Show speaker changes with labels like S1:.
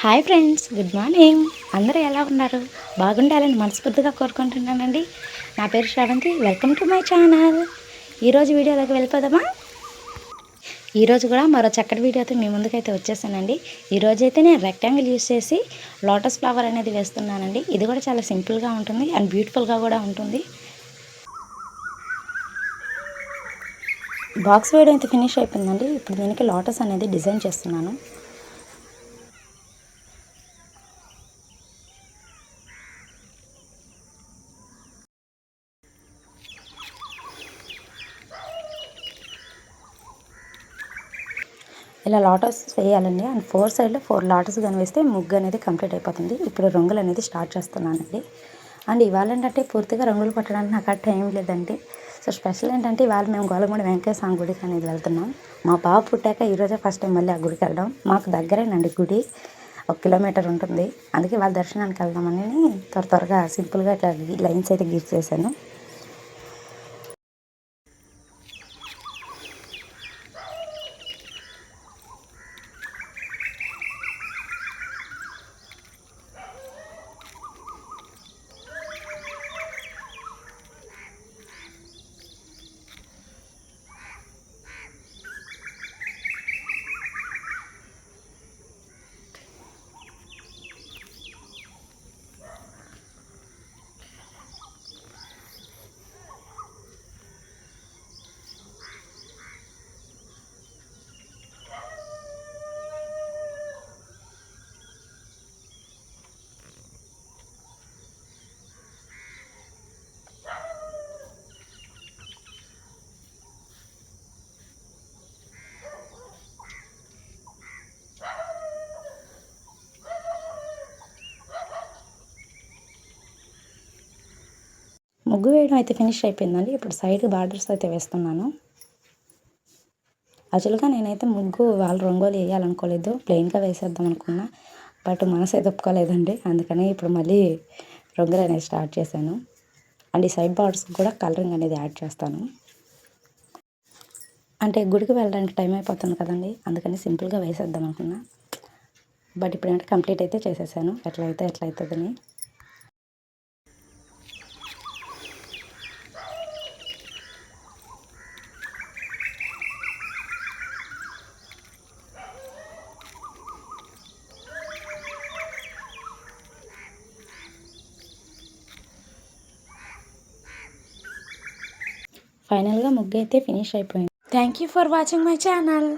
S1: Hi friends, good morning. అందరూ ఎలా ఉన్నారు? బాగుండాలని మనస్ఫూర్తిగా కోరుకుంటున్నానండి. నా పేరు Sravanthi. Welcome to my channel. ఈరోజు వీడియోలోకి వెళ్ళిపోదామా? ఈరోజు కూడా మరో చక్కటి వీడియోతో మీ ముందుకైతే వచ్చేసానండి. ఈరోజైతే నేను రెక్టాంగిల్ యూస్ చేసి లోటస్ ఫ్లవర్ అనేది వేస్తున్నానండి. ఇది కూడా చాలా సింపుల్గా ఉంటుంది అండ్ బ్యూటిఫుల్గా కూడా ఉంటుంది. బాక్స్ వేయడం అయితే ఫినిష్ అయిపోయిందండి. ఇప్పుడు దీనికి లోటస్ అనేది డిజైన్ చేస్తున్నాను. ఇలా లోటస్ వేయాలండి. అండ్ 4 సైడ్లో 4 లోటస్ కానీ వేస్తే ముగ్గు అనేది కంప్లీట్ అయిపోతుంది. ఇప్పుడు రంగులు అనేది స్టార్ట్ చేస్తున్నానండి. అండ్ ఇవాళ ఏంటంటే పూర్తిగా రంగులు కొట్టడానికి నాకు టైం లేదండి. సో స్పెషల్ ఏంటంటే ఇవాళ మేము గోలగముడి వెంకటేశ్వర స్వామి గుడికి అనేది వెళ్తున్నాం. మా బాబు పుట్టాక ఈరోజే ఫస్ట్ టైం మళ్ళీ ఆ గుడికి వెళ్ళడం. మాకు దగ్గరేనండి గుడి, 1 కిలోమీటర్ ఉంటుంది. అందుకే వాళ్ళ దర్శనానికి వెళ్దామని త్వరగా సింపుల్గా ఇట్లా లైన్స్ అయితే గీసేసాను. ముగ్గు వేయడం అయితే ఫినిష్ అయిపోయిందండి. ఇప్పుడు సైడ్ బార్డర్స్ అయితే వేస్తున్నాను. యాక్చువల్గా నేనైతే ముగ్గు వాళ్ళు రంగోలి వేయాలనుకోలేదు, ప్లెయిన్గా వేసేద్దాం అనుకున్నా. బట్ మనసు అయితే ఒప్పుకోలేదండి. అందుకని ఇప్పుడు మళ్ళీ రంగులు అనేది స్టార్ట్ చేశాను. అండ్ ఈ సైడ్ బార్డర్స్ కూడా కలరింగ్ అనేది యాడ్ చేస్తాను. అంటే గుడికి వెళ్ళడానికి టైం అయిపోతుంది కదండి, అందుకని సింపుల్గా వేసేద్దాం అనుకున్నా. బట్ ఇప్పుడు ఏంటంటే కంప్లీట్ అయితే చేసేసాను. ఎట్లా అవుతుందని. ఫైనల్గా ముగ్గు అయితే ఫినిష్ అయిపోయింది. Thank you for watching my channel.